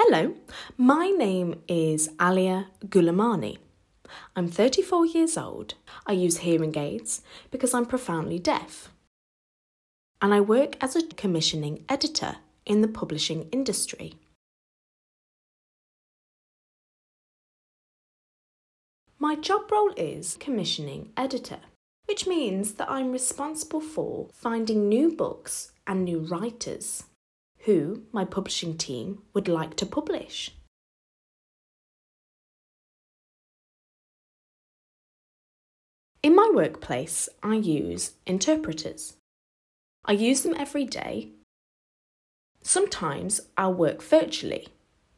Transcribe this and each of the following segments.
Hello, my name is Aliya. I'm 34 years old. I use hearing aids because I'm profoundly deaf. And I work as a commissioning editor in the publishing industry. My job role is commissioning editor, which means that I'm responsible for finding new books and new writers who my publishing team would like to publish. In my workplace, I use interpreters. I use them every day. Sometimes I'll work virtually,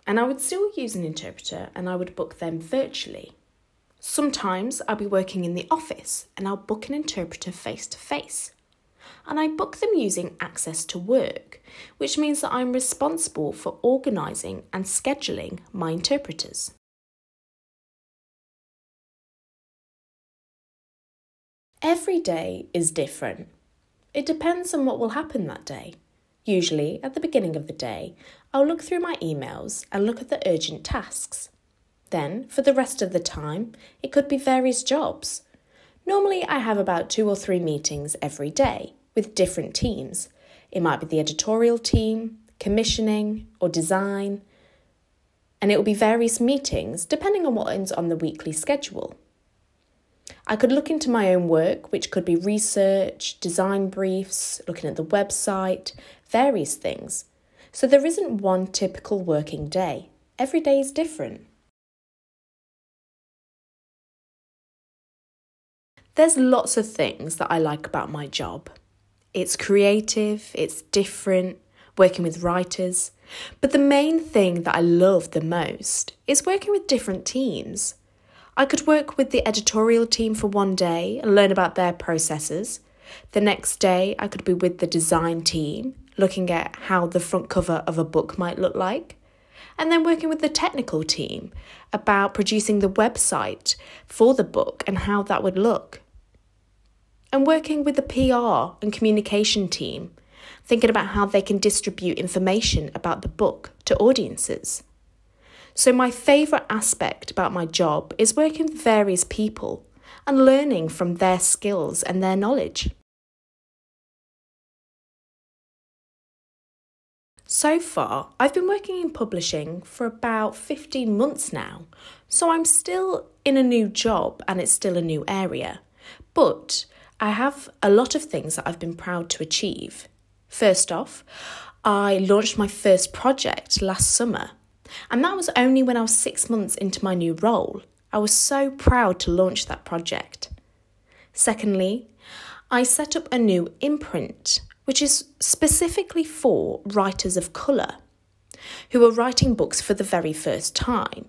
and I would still use an interpreter and I would book them virtually. Sometimes I'll be working in the office and I'll book an interpreter face to face. And I book them using access to work, which means that I'm responsible for organising and scheduling my interpreters. Every day is different. It depends on what will happen that day. Usually, at the beginning of the day, I'll look through my emails and look at the urgent tasks. Then, for the rest of the time, it could be various jobs. Normally, I have about 2 or 3 meetings every day with different teams. It might be the editorial team, commissioning, or design. And it will be various meetings depending on what is on the weekly schedule. I could look into my own work, which could be research, design briefs, looking at the website, various things. So there isn't one typical working day. Every day is different. There's lots of things that I like about my job. It's creative, it's different, working with writers. But the main thing that I love the most is working with different teams. I could work with the editorial team for one day and learn about their processes. The next day, I could be with the design team, looking at how the front cover of a book might look like. And then working with the technical team about producing the website for the book and how that would look. And working with the PR and communication team, thinking about how they can distribute information about the book to audiences. So my favourite aspect about my job is working with various people and learning from their skills and their knowledge. So far, I've been working in publishing for about 15 months now, so I'm still in a new job and it's still a new area. But I have a lot of things that I've been proud to achieve. First off, I launched my first project last summer. And that was only when I was 6 months into my new role. I was so proud to launch that project. Secondly, I set up a new imprint, which is specifically for writers of colour who are writing books for the very first time.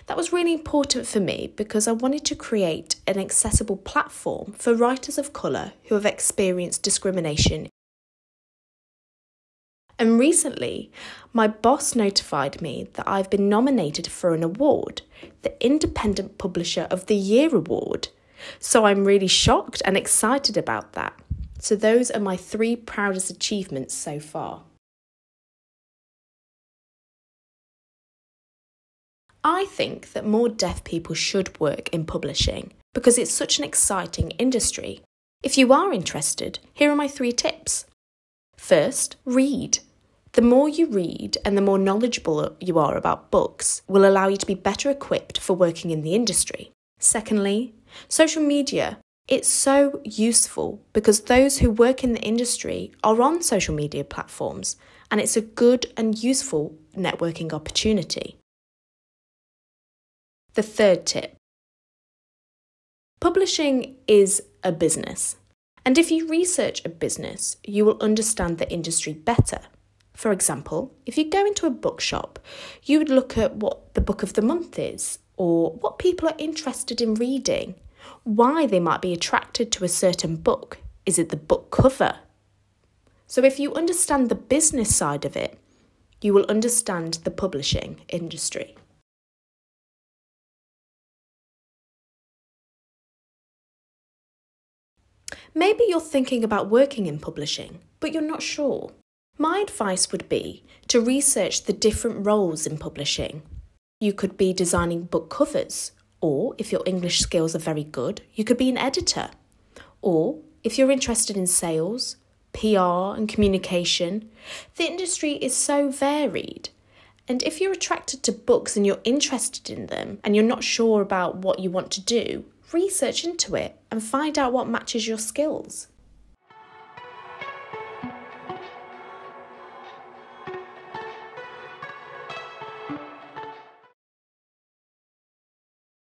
That was really important for me because I wanted to create an accessible platform for writers of colour who have experienced discrimination. And recently, my boss notified me that I've been nominated for an award, the Independent Publisher of the Year award. So I'm really shocked and excited about that. So those are my 3 proudest achievements so far. I think that more deaf people should work in publishing because it's such an exciting industry. If you are interested, here are my 3 tips. First, read. The more you read and the more knowledgeable you are about books will allow you to be better equipped for working in the industry. Secondly, social media. It's so useful because those who work in the industry are on social media platforms and it's a good and useful networking opportunity. The third tip. Publishing is a business. And if you research a business, you will understand the industry better. For example, if you go into a bookshop, you would look at what the book of the month is, or what people are interested in reading, why they might be attracted to a certain book. Is it the book cover? So if you understand the business side of it, you will understand the publishing industry. Maybe you're thinking about working in publishing, but you're not sure. My advice would be to research the different roles in publishing. You could be designing book covers, or if your English skills are very good, you could be an editor. Or if you're interested in sales, PR and communication, the industry is so varied. And if you're attracted to books and you're interested in them and you're not sure about what you want to do, research into it and find out what matches your skills.